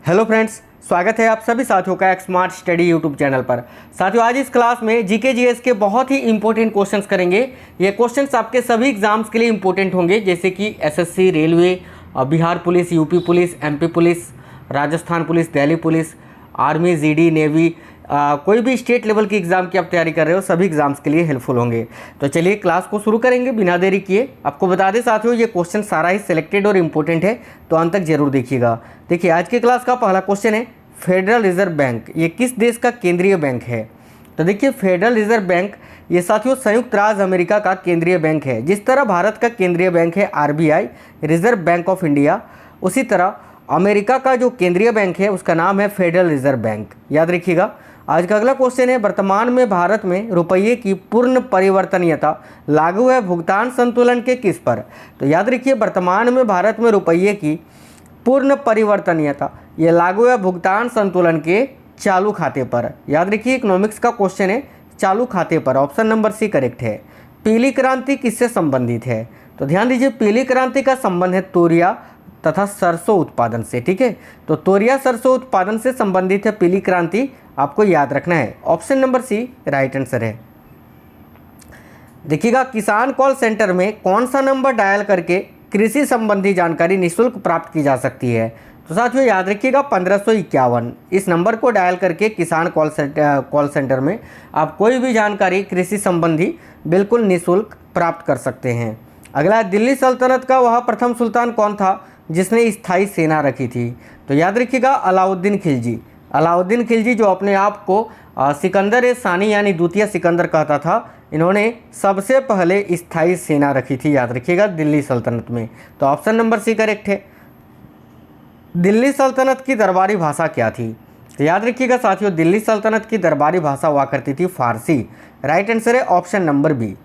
Hello friends, स्वागत है आप सभी साथियों का एक स्मार्ट स्टडी यूट्यूब चैनल पर। साथियों, आज इस क्लास में जीके जीएस के बहुत ही इंपॉर्टेंट क्वेश्चंस करेंगे। ये क्वेश्चंस आपके सभी एग्जाम्स के लिए इंपॉर्टेंट होंगे, जैसे कि SSC, railway, Bihar police, UP police, MP police, Rajasthan police, Delhi police, army, GD, navy, कोई भी स्टेट लेवल की एग्ज़ाम की आप तैयारी कर रहे हो, सभी एग्जाम्स के लिए हेल्पफुल होंगे। तो चलिए क्लास को शुरू करेंगे बिना देरी किए। आपको बता दें साथियों, ये क्वेश्चन सारा ही सिलेक्टेड और इम्पोर्टेंट है, तो अंत तक जरूर देखिएगा। देखिए, आज की क्लास का पहला क्वेश्चन है, फेडरल रिजर्व बैंक ये किस देश का केंद्रीय बैंक है? तो देखिए, फेडरल रिजर्व बैंक ये साथियों संयुक्त राज्य अमेरिका का केंद्रीय बैंक है। जिस तरह भारत का केंद्रीय बैंक है RBI, reserve bank of India, उसी तरह अमेरिका का जो केंद्रीय बैंक है उसका नाम है फेडरल रिजर्व बैंक। याद रखिएगा। आज का अगला क्वेश्चन है, वर्तमान में भारत में रुपये की पूर्ण परिवर्तनीयता लागू है भुगतान संतुलन के किस पर? तो याद रखिए, वर्तमान में भारत में रुपये की पूर्ण परिवर्तनीयता ये लागू है भुगतान संतुलन के चालू खाते पर। याद रखिए, इकोनॉमिक्स का क्वेश्चन है, चालू खाते पर। ऑप्शन नंबर सी करेक्ट है। पीली क्रांति किससे संबंधित है? तो ध्यान दीजिए, पीली क्रांति का संबंध है तोरिया तथा सरसों उत्पादन से। ठीक है, तो तोरिया सरसों उत्पादन से संबंधित है पीली क्रांति, आपको याद रखना है। Option number C right answer है। देखिएगा, किसान कॉल सेंटर में कौन सा नंबर डायल करके कृषि संबंधी जानकारी निःशुल्क प्राप्त की जा सकती है? तो साथियों याद रखिएगा, 1551 इस नंबर को डायल करके किसान कॉल सेंटर में आप कोई भी जानकारी कृषि संबंधी बिल्कुल निःशुल्क प्राप्त कर सकते हैं। अगला, दिल्ली सल्तनत का वह प्रथम सुल्तान कौन था जिसने स्थायी सेना रखी थी? तो याद रखिएगा, अलाउद्दीन खिलजी। अलाउद्दीन खिलजी जो अपने आप को सिकंदर सानी यानी द्वितीय सिकंदर कहता था, इन्होंने सबसे पहले स्थायी सेना रखी थी, याद रखिएगा, दिल्ली सल्तनत में। तो ऑप्शन नंबर सी करेक्ट है। दिल्ली सल्तनत की दरबारी भाषा क्या थी? तो याद रखिएगा साथियों, दिल्ली सल्तनत की दरबारी भाषा हुआ करती थी फारसी। राइट आंसर है ऑप्शन नंबर बी।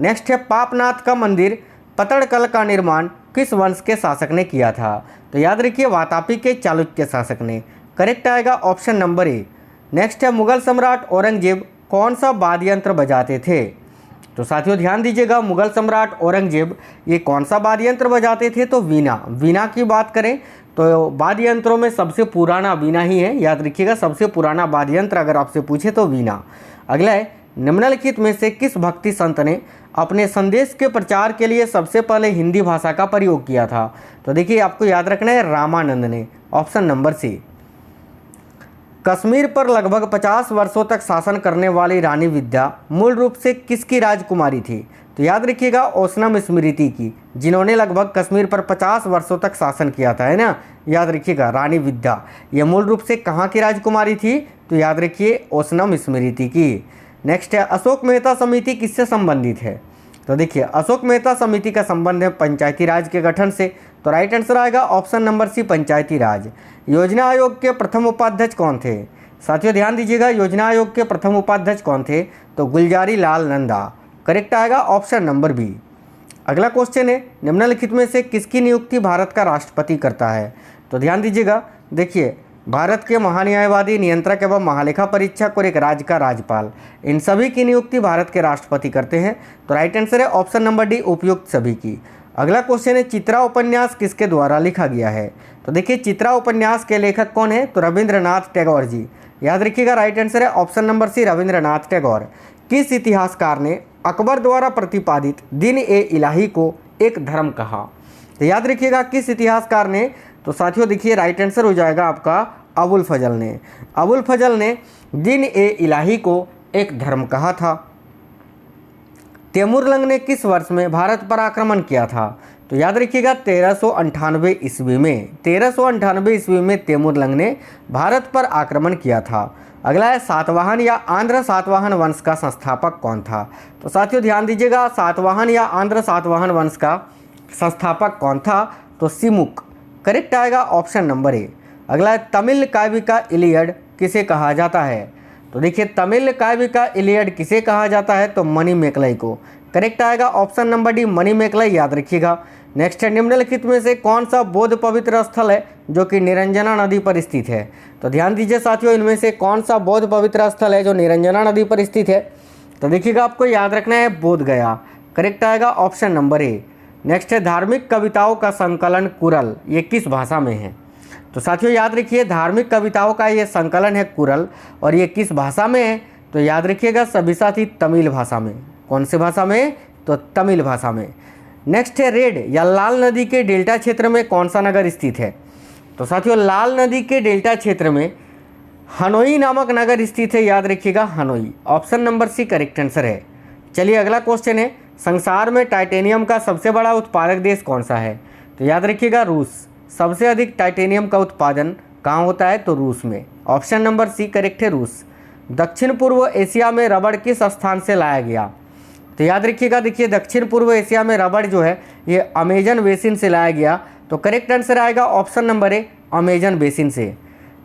नेक्स्ट है, पापनाथ का मंदिर पतड़कल का निर्माण किस वंश के शासक ने किया था? तो याद रखिए, वातापी के चालुक्य शासक ने। करेक्ट आएगा ऑप्शन नंबर ए। नेक्स्ट है, मुगल सम्राट औरंगजेब कौन सा वाद्य यंत्र बजाते थे? तो साथियों ध्यान दीजिएगा, मुगल सम्राट औरंगजेब ये कौन सा वाद्य यंत्र बजाते थे? तो वीणा। वीणा की बात करें तो वाद्य यंत्रों में सबसे पुराना वीणा ही है, याद रखिएगा, सबसे पुराना वाद्य यंत्र अगर आपसे पूछे तो वीणा। अगला है, निम्नलिखित में से किस भक्ति संत ने अपने संदेश के प्रचार के लिए सबसे पहले हिंदी भाषा का प्रयोग किया था? तो देखिए, आपको याद रखना है, रामानंद ने। ऑप्शन नंबर सी। कश्मीर पर लगभग 50 वर्षों तक शासन करने वाली रानी विद्या मूल रूप से किसकी राजकुमारी थी? तो याद रखिएगा, ओसनम स्मृति की, जिन्होंने लगभग कश्मीर पर 50 वर्षों तक शासन किया था, है ना। याद रखिएगा, रानी विद्या ये मूल रूप से कहाँ की राजकुमारी थी? तो याद रखिए, ओसनम स्मृति की। नेक्स्ट है, अशोक मेहता समिति किससे संबंधित है? तो देखिए, अशोक मेहता समिति का संबंध है पंचायती राज के गठन से। तो राइट आंसर आएगा ऑप्शन नंबर सी, पंचायती राज। योजना आयोग के प्रथम उपाध्यक्ष कौन थे? साथियों ध्यान दीजिएगा, योजना आयोग के प्रथम उपाध्यक्ष कौन थे? तो गुलजारी लाल नंदा। करेक्ट आएगा ऑप्शन नंबर बी। अगला क्वेश्चन है, निम्नलिखित में से किसकी नियुक्ति भारत का राष्ट्रपति करता है? तो ध्यान दीजिएगा, देखिए, भारत के महान्यायवादी, नियंत्रक एवं महालेखा परीक्षक और एक राज्य का राज्यपाल, इन सभी की नियुक्ति भारत के राष्ट्रपति करते हैं। तो राइट आंसर है ऑप्शन नंबर डी, उपयुक्त सभी की। अगला क्वेश्चन है, चित्रा उपन्यास किसके द्वारा लिखा गया है? तो देखिए, चित्रा उपन्यास के लेखक कौन है? तो रविंद्रनाथ टैगोर जी। याद रखिएगा, राइट आंसर है option number C, Rabindranath Tagore. किस इतिहासकार ने अकबर द्वारा प्रतिपादित दिन ए इलाही को एक धर्म कहा? तो याद रखिएगा, किस इतिहासकार ने? तो साथियों देखिए, राइट आंसर हो जाएगा आपका अबुल फजल ने। अबुल फजल ने दिन ए इलाही को एक धर्म कहा था। तैमूरलंग ने किस वर्ष में भारत पर आक्रमण किया था? तो याद रखिएगा, 1398 ईस्वी में। 1398 ईस्वी में तैमूरलंग ने भारत पर आक्रमण किया था। अगला है, सातवाहन या आंध्र सातवाहन वंश का संस्थापक कौन था? तो साथियों ध्यान दीजिएगा, सातवाहन या आंध्र सातवाहन वंश का संस्थापक कौन था? तो सिमुक। करेक्ट आएगा ऑप्शन नंबर ए। अगला है, तमिल काव्य का इलियड किसे कहा जाता है? तो देखिए, तमिल काव्य का इलियड किसे कहा जाता है? तो मणिमेकलाई को। करेक्ट आएगा ऑप्शन नंबर डी, मणिमेकलाई। याद रखिएगा। नेक्स्ट है, निम्नलिखित में से कौन सा बौद्ध पवित्र स्थल है जो कि निरंजना नदी पर स्थित है? तो ध्यान दीजिए साथियों, इनमें से कौन सा बौद्ध पवित्र स्थल है जो निरंजना नदी पर स्थित है? तो देखिएगा, आपको याद रखना है, बोध गया। करेक्ट आएगा ऑप्शन नंबर ए। नेक्स्ट है, धार्मिक कविताओं का संकलन कुरल ये किस भाषा में है? तो साथियों याद रखिए धार्मिक कविताओं का ये संकलन है कुरल, और ये किस भाषा में है? तो याद रखिएगा सभी साथी तमिल भाषा में। कौन सी भाषा में? तो तमिल भाषा में। नेक्स्ट है रेड या लाल नदी के डेल्टा क्षेत्र में कौन सा नगर स्थित है? तो साथियों लाल नदी के डेल्टा क्षेत्र में हनोई नामक नगर स्थित है। याद रखिएगा Hanoi. Option number C correct answer है। चलिए अगला क्वेश्चन है, संसार में टाइटेनियम का सबसे बड़ा उत्पादक देश कौन सा है? तो याद रखिएगा रूस। सबसे अधिक टाइटेनियम का उत्पादन कहाँ होता है? तो रूस में। ऑप्शन नंबर सी करेक्ट है रूस। दक्षिण पूर्व एशिया में रबड़ किस स्थान से लाया गया? तो याद रखिएगा देखिए दक्षिण पूर्व एशिया में रबड़ जो है ये अमेजन बेसिन से लाया गया। तो करेक्ट आंसर आएगा option number A Amazon basin से।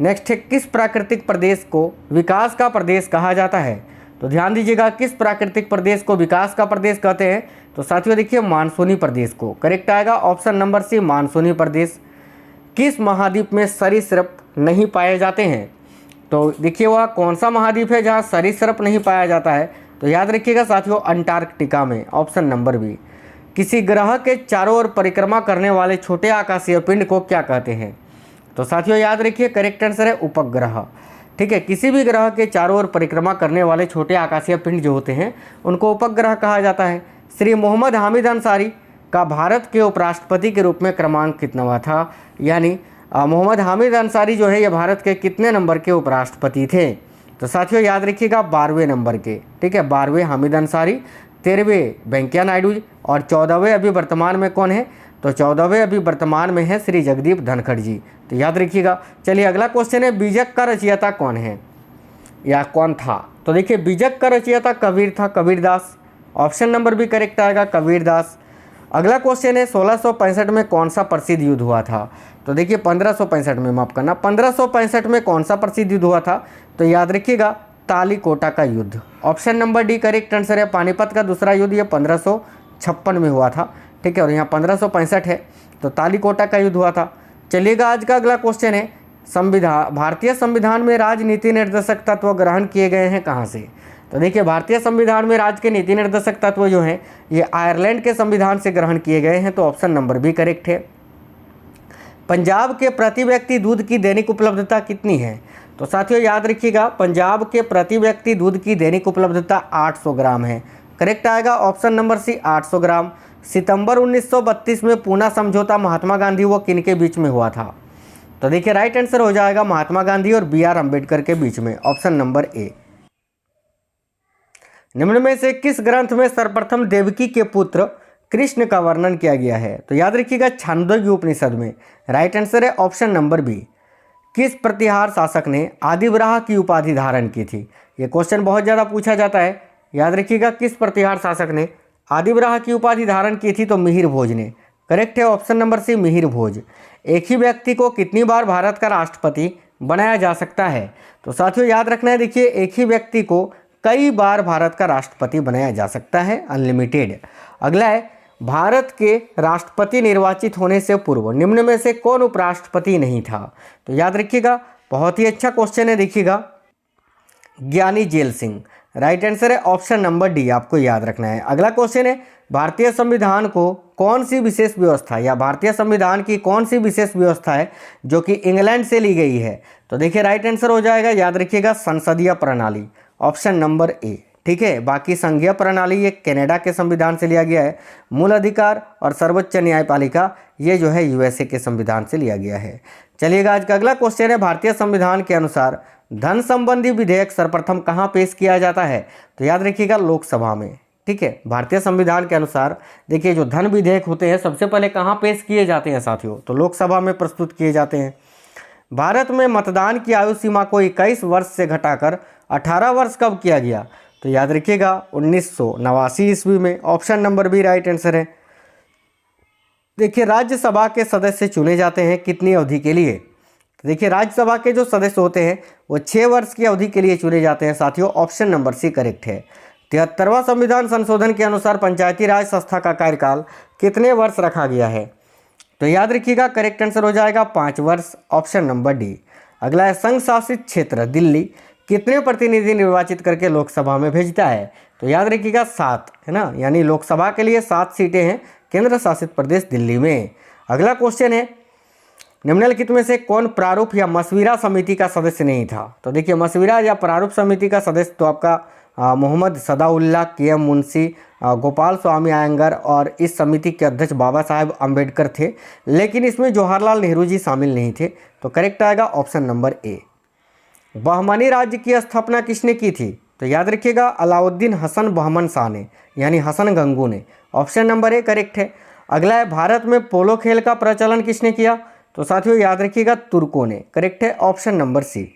नेक्स्ट है, किस प्राकृतिक प्रदेश को विकास का प्रदेश कहा जाता है? तो ध्यान दीजिएगा किस प्राकृतिक प्रदेश को विकास का प्रदेश कहते हैं? तो साथियों देखिए मानसूनी प्रदेश को। करेक्ट आएगा ऑप्शन नंबर सी मानसूनी प्रदेश। किस महाद्वीप में सरीसृप नहीं पाए जाते हैं? तो देखिए वह कौन सा महाद्वीप है जहाँ सरीसृप नहीं पाया जाता है? तो याद रखिएगा साथियों अंटार्कटिका में। Option number B. किसी ग्रह के चारों ओर परिक्रमा करने वाले छोटे आकाशीय पिंड को क्या कहते हैं? तो साथियों याद रखिए करेक्ट आंसर है उपग्रह। ठीक है, किसी भी ग्रह के चारों ओर परिक्रमा करने वाले छोटे आकाशीय पिंड जो होते हैं उनको उपग्रह कहा जाता है। श्री मोहम्मद हामिद अंसारी का भारत के उपराष्ट्रपति के रूप में क्रमांक कितनावा था? यानी मोहम्मद हामिद अंसारी जो है ये भारत के कितने नंबर के उपराष्ट्रपति थे? तो साथियों याद रखिएगा 12वें नंबर के। ठीक है, 12वें हामिद अंसारी, 13वें वेंकैया नायडू और 14वें अभी वर्तमान में कौन है? तो 14वें अभी वर्तमान में है श्री जगदीप धनखड़ जी। तो याद रखिएगा। चलिए अगला क्वेश्चन है, बीजक का रचयिता कौन है या कौन था? तो देखिए बीजक का रचयिता कबीर था, कबीरदास। ऑप्शन नंबर भी करेक्ट आएगा कबीरदास। अगला क्वेश्चन है 1665 में कौन सा प्रसिद्ध युद्ध हुआ था? तो देखिए 1565 में, माफ करना 1565 में कौन सा प्रसिद्ध युद्ध हुआ था? तो याद रखिएगा तालीकोटा का युद्ध। Option number D correct answer है। पानीपत का दूसरा युद्ध ये 1556 में हुआ था। ठीक है, और यहाँ 1565 है तो तालीकोटा का युद्ध हुआ था। चलिएगा आज का अगला क्वेश्चन है, संविधान भारतीय संविधान में राजनीति निर्देशक तत्व ग्रहण किए गए हैं कहाँ से? तो देखिए भारतीय संविधान में राज्य के नीति निर्देशक तत्व जो हैं ये आयरलैंड के संविधान से ग्रहण किए गए हैं। तो ऑप्शन नंबर भी करेक्ट है। पंजाब के प्रति व्यक्ति दूध की दैनिक उपलब्धता कितनी है? तो साथियों याद रखिएगा पंजाब के प्रति व्यक्ति दूध की दैनिक उपलब्धता 800 ग्राम है। करेक्ट आएगा ऑप्शन नंबर सी 800 ग्राम। सितंबर 1932 में पूना समझौता महात्मा गांधी व किन के बीच में हुआ था? तो देखिए राइट आंसर हो जाएगा महात्मा गांधी और बी.आर. अम्बेडकर के बीच में। Option number A. निम्न में से किस ग्रंथ में सर्वप्रथम देवकी के पुत्र कृष्ण का वर्णन किया गया है? तो याद रखिएगा छांदोग्य उपनिषद में। राइट आंसर है ऑप्शन नंबर बी। किस प्रतिहार शासक ने आदिवराह की उपाधि धारण की थी? ये क्वेश्चन बहुत ज़्यादा पूछा जाता है। याद रखिएगा किस प्रतिहार शासक ने आदिवराह की उपाधि धारण की थी? तो मिहिर भोज ने। करेक्ट है ऑप्शन नंबर सी मिहिर भोज। एक ही व्यक्ति को कितनी बार भारत का राष्ट्रपति बनाया जा सकता है? तो साथियों याद रखना है, देखिए एक ही व्यक्ति को कई बार भारत का राष्ट्रपति बनाया जा सकता है, अनलिमिटेड। अगला है, भारत के राष्ट्रपति निर्वाचित होने से पूर्व निम्न में से कौन उपराष्ट्रपति नहीं था? तो याद रखिएगा बहुत ही अच्छा क्वेश्चन है, देखिएगा ज्ञानी जेल सिंह। राइट आंसर है ऑप्शन नंबर डी, आपको याद रखना है। अगला क्वेश्चन है, भारतीय संविधान को कौन सी विशेष व्यवस्था या भारतीय संविधान की कौन सी विशेष व्यवस्था है जो कि इंग्लैंड से ली गई है? तो देखिए राइट आंसर हो जाएगा, याद रखिएगा संसदीय प्रणाली। Option number A. ठीक है, बाकी संघीय प्रणाली ये कनाडा के संविधान से लिया गया है। मूल अधिकार और सर्वोच्च न्यायपालिका ये जो है यूएसए के संविधान से लिया गया है। चलिएगा आज का अगला क्वेश्चन है, भारतीय संविधान के अनुसार धन संबंधी विधेयक सर्वप्रथम कहाँ पेश किया जाता है? तो याद रखिएगा लोकसभा में। ठीक है, भारतीय संविधान के अनुसार देखिए जो धन विधेयक होते हैं सबसे पहले कहाँ पेश किए जाते हैं साथियों? तो लोकसभा में प्रस्तुत किए जाते हैं। भारत में मतदान की आयु सीमा को 21 वर्ष से घटाकर 18 वर्ष कब किया गया? तो याद रखिएगा 1989 ईस्वी में। Option number B right answer है। देखिए राज्यसभा के सदस्य चुने जाते हैं कितनी अवधि के लिए? देखिए राज्यसभा के जो सदस्य होते हैं वो 6 वर्ष की अवधि के लिए चुने जाते हैं साथियों। ऑप्शन नंबर सी करेक्ट है। 73वां संविधान संशोधन के अनुसार पंचायती राज संस्था का कार्यकाल कितने वर्ष रखा गया है? तो याद रखिएगा करेक्ट आंसर हो जाएगा 5 वर्ष। Option number D. अगला है, संघ शासित क्षेत्र दिल्ली कितने प्रतिनिधि निर्वाचित करके लोकसभा में भेजता है? तो याद रखिएगा 7, है ना, यानी लोकसभा के लिए 7 सीटें हैं केंद्र शासित प्रदेश दिल्ली में। अगला क्वेश्चन है, निम्नलिखित में से कौन प्रारूप या मशविरा समिति का सदस्य नहीं था? तो देखिए मशविरा या प्रारूप समिति का सदस्य तो आपका मोहम्मद सदाउल्ला, के.एम. मुंशी, गोपाल स्वामी अयंगर और इस समिति के अध्यक्ष बाबा साहेब अम्बेडकर थे, लेकिन इसमें जवाहरलाल नेहरू जी शामिल नहीं थे। तो करेक्ट आएगा ऑप्शन नंबर ए। बहमनी राज्य की स्थापना किसने की थी? तो याद रखिएगा अलाउद्दीन हसन बहमन शाह ने, यानी हसन गंगू ने। ऑप्शन नंबर ए करेक्ट है। अगला है भारत में पोलो खेल का प्रचलन किसने किया? तो साथियों याद रखिएगा तुर्कों ने। करेक्ट है ऑप्शन नंबर सी।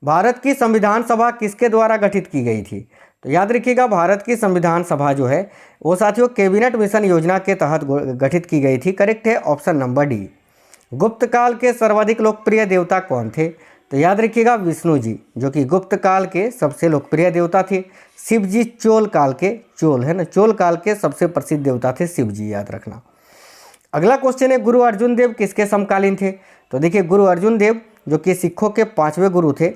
भारत की संविधान सभा किसके द्वारा गठित की गई थी? तो याद रखिएगा भारत की संविधान सभा जो है वो साथियों कैबिनेट मिशन योजना के तहत गठित की गई थी। करेक्ट है ऑप्शन नंबर डी। गुप्त काल के सर्वाधिक लोकप्रिय देवता कौन थे? तो याद रखिएगा विष्णु जी, जो कि गुप्त काल के सबसे लोकप्रिय देवता थे। शिव जी चोल काल के, चोल है ना, चोल काल के सबसे प्रसिद्ध देवता थे शिव जी, याद रखना। अगला क्वेश्चन है गुरु अर्जुन देव किसके समकालीन थे? तो देखिए गुरु अर्जुन देव जो कि सिखों के 5वें गुरु थे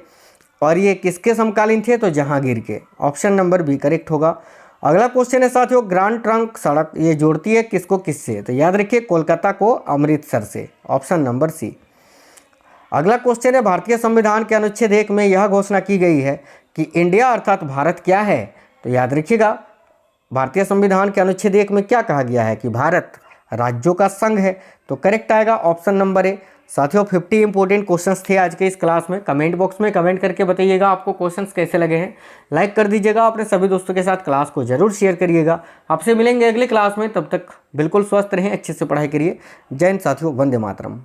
और ये किसके समकालीन थे? तो जहांगीर के। ऑप्शन नंबर बी करेक्ट होगा। अगला क्वेश्चन है साथियों ग्रांड ट्रंक सड़क ये जोड़ती है किसको किससे? तो याद रखिए कोलकाता को अमृतसर से। Option number C. अगला क्वेश्चन है भारतीय संविधान के अनुच्छेद 1 में यह घोषणा की गई है कि इंडिया अर्थात भारत क्या है? तो याद रखिएगा भारतीय संविधान के अनुच्छेद 1 में क्या कहा गया है कि भारत राज्यों का संघ है। तो करेक्ट आएगा ऑप्शन नंबर ए। साथियों 50 इंपॉर्टेंट क्वेश्चंस थे आज के इस क्लास में। कमेंट बॉक्स में कमेंट करके बताइएगा आपको क्वेश्चंस कैसे लगे हैं। लाइक कर दीजिएगा, अपने सभी दोस्तों के साथ क्लास को जरूर शेयर करिएगा। आपसे मिलेंगे अगली क्लास में, तब तक बिल्कुल स्वस्थ रहें, अच्छे से पढ़ाई करिए। जय हिंद साथियों, वंदे मातरम।